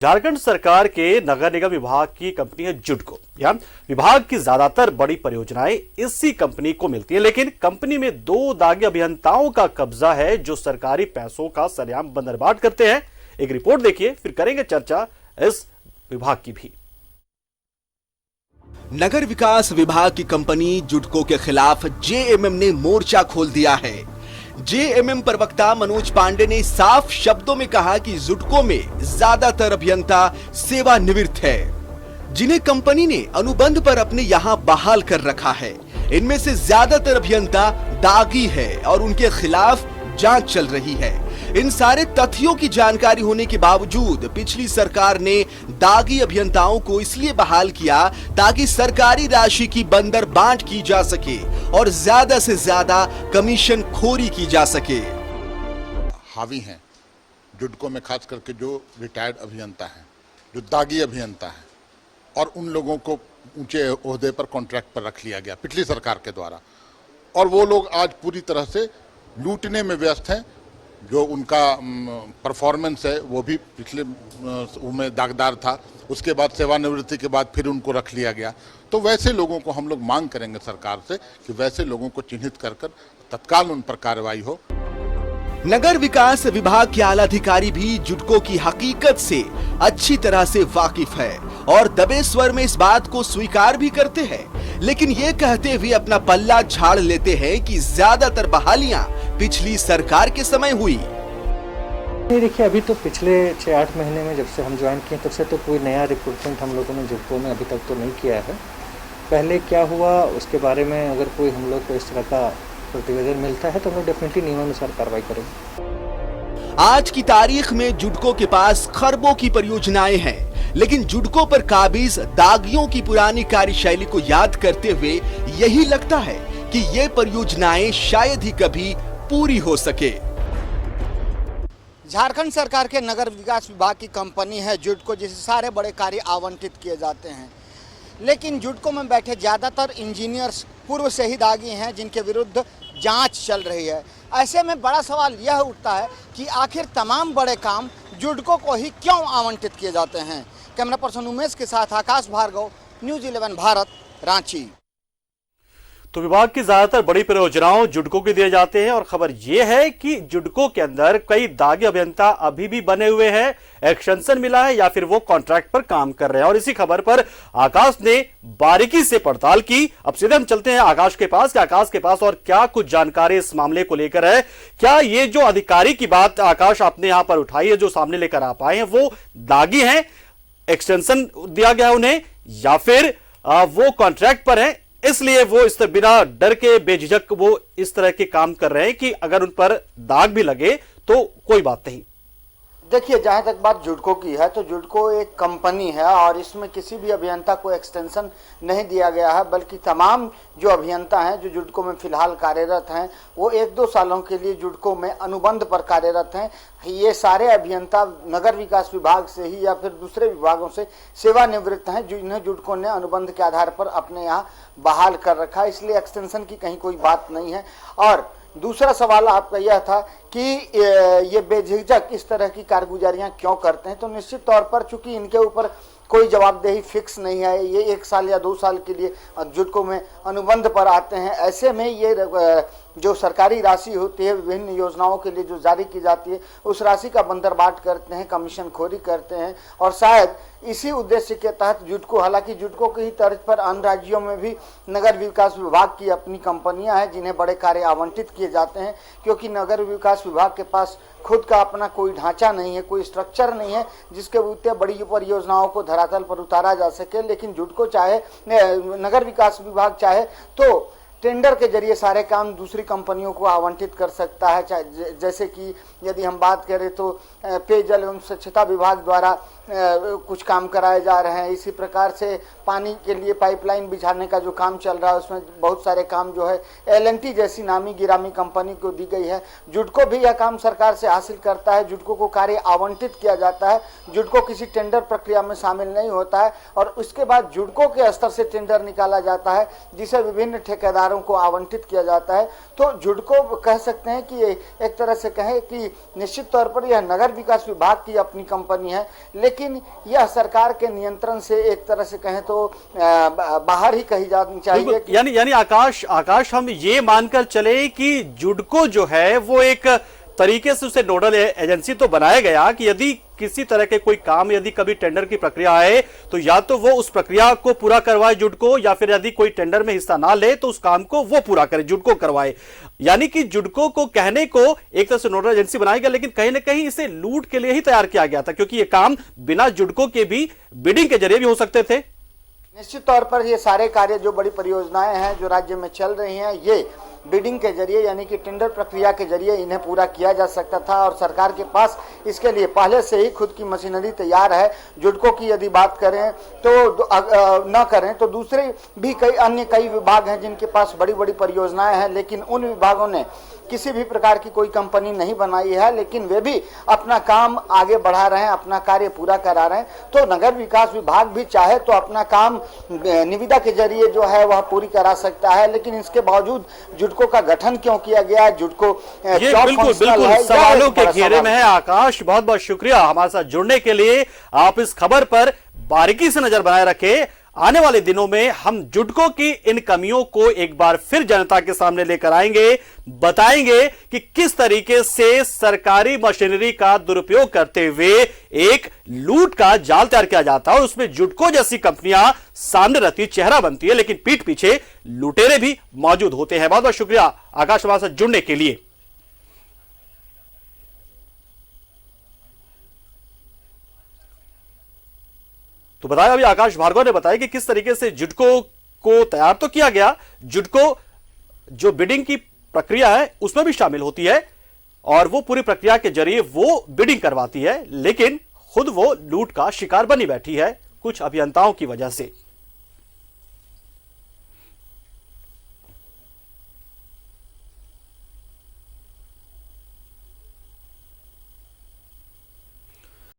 झारखंड सरकार के नगर निगम विभाग की कंपनी है जुडको। यहाँ विभाग की ज्यादातर बड़ी परियोजनाएं इसी कंपनी को मिलती है, लेकिन कंपनी में दो दागी अभियंताओं का कब्जा है जो सरकारी पैसों का सरेआम बंदरबाट करते हैं। एक रिपोर्ट देखिए, फिर करेंगे चर्चा इस विभाग की भी। नगर विकास विभाग की कंपनी जुडको के खिलाफ जेएमएम ने मोर्चा खोल दिया है। जेएमएम प्रवक्ता मनोज पांडे ने साफ शब्दों में कहा कि जुडको में ज्यादातर अभियंता सेवानिवृत्त है, जिन्हें कंपनी ने अनुबंध पर अपने यहां बहाल कर रखा है। इनमें से ज्यादातर अभियंता दागी है और उनके खिलाफ जांच चल रही है। इन सारे तथ्यों की जानकारी होने के बावजूद पिछली सरकार ने दागी अभियंताओं को इसलिए बहाल किया ताकि सरकारी राशि की बंदरबाट की जा सके और ज्यादा से ज्यादा कमीशन खोरी की जा सके। हावी हैं जुडको में, खास करके जो रिटायर्ड अभियंता हैं, जो दागी अभियंता हैं, और उन लोगों को ऊंचे ओहदे पर कॉन्ट्रैक्ट पर रख लिया गया पिछली सरकार के द्वारा, और वो लोग आज पूरी तरह से लूटने में व्यस्त हैं। जो उनका परफॉर्मेंस है वो भी पिछले में दागदार था, उसके बाद सेवानिवृत्ति के बाद फिर उनको रख लिया गया। तो वैसे लोगों को हम लोग मांग करेंगे सरकार से कि वैसे लोगों को चिन्हित कर तत्काल उन पर कार्रवाई हो। नगर विकास विभाग के आला अधिकारी भी जुडको की हकीकत से अच्छी तरह से वाकिफ है और दबे स्वर में इस बात को स्वीकार भी करते हैं, लेकिन ये कहते हुए अपना पल्ला झाड़ लेते हैं कि ज्यादातर बहालियां पिछली सरकार के समय हुई। देखिए, अभी तो पिछले 6-8 महीने में जब से हम ज्वाइन किए तब से तो कोई नया रिक्रूटमेंट हम लोगों ने जुडको में अभी तक तो नहीं किया है। पहले क्या हुआ उसके बारे में अगर कोई हम लोग को इस तरह का प्रतिवेदन मिलता है तो हम लोग डेफिनेटली नियमानुसार कार्रवाई करेंगे। आज की तारीख में जुडको के पास खरबों की परियोजनाएं हैं, लेकिन जुडको पर काबिज दागियों की पुरानी कार्यशैली को याद करते हुए यही लगता है कि ये परियोजनाएं शायद ही कभी पूरी हो सके। झारखंड सरकार के नगर विकास विभाग की कंपनी है जुडको, जिसे सारे बड़े कार्य आवंटित किए जाते हैं, लेकिन जुडको में बैठे ज़्यादातर इंजीनियर्स पूर्व से ही दागी हैं जिनके विरुद्ध जांच चल रही है। ऐसे में बड़ा सवाल यह उठता है कि आखिर तमाम बड़े काम जुडको को ही क्यों आवंटित किए जाते हैं। कैमरा पर्सन उमेश के साथ आकाश भार्गव, न्यूज़ 11 भारत, रांची। तो विभाग की ज्यादातर बड़ी परियोजनाओं जुडको के दिए जाते हैं और खबर यह है कि जुडको के अंदर कई दागी अभियंता अभी भी बने हुए हैं, एक्सटेंशन मिला है या फिर वो कॉन्ट्रैक्ट पर काम कर रहे हैं। और इसी खबर पर आकाश ने बारीकी से पड़ताल की। अब सीधे हम चलते हैं आकाश के पास कि आकाश के पास और क्या कुछ जानकारी इस मामले को लेकर है। क्या ये जो अधिकारी की बात आकाश आपने यहां पर उठाई है, जो सामने लेकर आप आए हैं, वो दागी हैं, एक्सटेंशन दिया गया उन्हें, या फिर वो कॉन्ट्रैक्ट पर है इसलिए वो इस तरह बिना डर के बेझिझक वो इस तरह के काम कर रहे हैं कि अगर उन पर दाग भी लगे तो कोई बात नहीं? देखिए, जहाँ तक बात जुडको की है तो जुडको एक कंपनी है और इसमें किसी भी अभियंता को एक्सटेंशन नहीं दिया गया है, बल्कि तमाम जो अभियंता हैं जो जुडको में फिलहाल कार्यरत हैं वो 1-2 सालों के लिए जुडको में अनुबंध पर कार्यरत हैं। ये सारे अभियंता नगर विकास विभाग से ही या फिर दूसरे विभागों से सेवानिवृत्त हैं, जिन्हें जुडको ने अनुबंध के आधार पर अपने यहाँ बहाल कर रखा है, इसलिए एक्सटेंशन की कहीं कोई बात नहीं है। और दूसरा सवाल आपका यह था कि ये बेझिझक इस तरह की कारगुजारियां क्यों करते हैं, तो निश्चित तौर पर चूंकि इनके ऊपर कोई जवाबदेही फिक्स नहीं है, ये 1 साल या 2 साल के लिए जुडको में अनुबंध पर आते हैं। ऐसे में ये जो सरकारी राशि होती है विभिन्न योजनाओं के लिए जो जारी की जाती है उस राशि का बंदरबाट करते हैं, कमीशन खोरी करते हैं, और शायद इसी उद्देश्य के तहत जुडको, हालांकि जुडको की ही तर्ज पर अन्य राज्यों में भी नगर विकास विभाग की अपनी कंपनियां हैं जिन्हें बड़े कार्य आवंटित किए जाते हैं, क्योंकि नगर विकास विभाग के पास खुद का अपना कोई ढांचा नहीं है, कोई स्ट्रक्चर नहीं है जिसके उत्ते बड़ी परियोजनाओं को धरातल पर उतारा जा सके। लेकिन जुडको चाहे, नगर विकास विभाग चाहे तो टेंडर के जरिए सारे काम दूसरी कंपनियों को आवंटित कर सकता है। जैसे कि यदि हम बात करें तो पेयजल एवं स्वच्छता विभाग द्वारा कुछ काम कराए जा रहे हैं। इसी प्रकार से पानी के लिए पाइपलाइन बिछाने का जो काम चल रहा है उसमें बहुत सारे काम जो है L&T जैसी नामी गिरामी कंपनी को दी गई है। जुडको भी यह काम सरकार से हासिल करता है, जुडको को कार्य आवंटित किया जाता है, जुडको किसी टेंडर प्रक्रिया में शामिल नहीं होता है और उसके बाद जुडको के स्तर से टेंडर निकाला जाता है जिसे विभिन्न ठेकेदारों को आवंटित किया जाता है। तो जुडको कह सकते हैं कि एक तरह से कहें कि निश्चित तौर पर यह नगर विकास विभाग की अपनी कंपनी है, लेकिन लेकिन यह सरकार के नियंत्रण से एक तरह से कहें तो बाहर ही कही जानी चाहिए। यानी आकाश हम ये मानकर चले कि जुडको जो है वो एक तरीके से उसे नोडल एजेंसी तो बनाया गया कि यदि किसी तरह के कोई काम, यदि कभी टेंडर की प्रक्रिया आए तो या तो वो उस प्रक्रिया को पूरा करवाए जुडको, या फिर यदि कोई टेंडर में हिस्सा ना ले तो उस काम को वो पूरा करे, जुडको करवाए। यानी कि जुडको को कहने को एक तरह से नोडल एजेंसी बनाया गया, लेकिन कहीं ना कहीं इसे लूट के लिए ही तैयार किया गया था, क्योंकि ये काम बिना जुडको के भी बिडिंग के जरिए भी हो सकते थे। निश्चित तौर पर ये सारे कार्य जो बड़ी परियोजनाएं हैं जो राज्य में चल रही हैं, ये बिडिंग के जरिए यानी कि टेंडर प्रक्रिया के जरिए इन्हें पूरा किया जा सकता था, और सरकार के पास इसके लिए पहले से ही खुद की मशीनरी तैयार है। जुडको की यदि बात करें तो न करें तो दूसरे भी कई विभाग हैं जिनके पास बड़ी बड़ी परियोजनाएं हैं, लेकिन उन विभागों ने किसी भी प्रकार की कोई कंपनी नहीं बनाई है, लेकिन वे भी अपना काम आगे बढ़ा रहे हैं, अपना कार्य पूरा करा रहे हैं। तो नगर विकास विभाग भी चाहे तो अपना काम निविदा के जरिए जो है वह पूरी करा सकता है, लेकिन इसके बावजूद जुडको का गठन क्यों किया गया? जुडको ये बिल्कुल सवालों के घेरे में है। आकाश, बहुत बहुत शुक्रिया हमारे साथ जुड़ने के लिए। आप इस खबर पर बारीकी से नजर बनाए रखें। आने वाले दिनों में हम जुडको की इन कमियों को एक बार फिर जनता के सामने लेकर आएंगे, बताएंगे कि किस तरीके से सरकारी मशीनरी का दुरुपयोग करते हुए एक लूट का जाल तैयार किया जाता है, और उसमें जुडको जैसी कंपनियां सामने रहती, चेहरा बनती है, लेकिन पीठ पीछे लुटेरे भी मौजूद होते हैं। बहुत बहुत शुक्रिया आकाश हमारे साथ जुड़ने के लिए। तो बताया अभी आकाश भार्गव ने बताया कि किस तरीके से जुडको को तैयार तो किया गया, जुडको जो बिडिंग की प्रक्रिया है उसमें भी शामिल होती है, और वो पूरी प्रक्रिया के जरिए वो बिडिंग करवाती है, लेकिन खुद वो लूट का शिकार बनी बैठी है कुछ अभियंताओं की वजह से।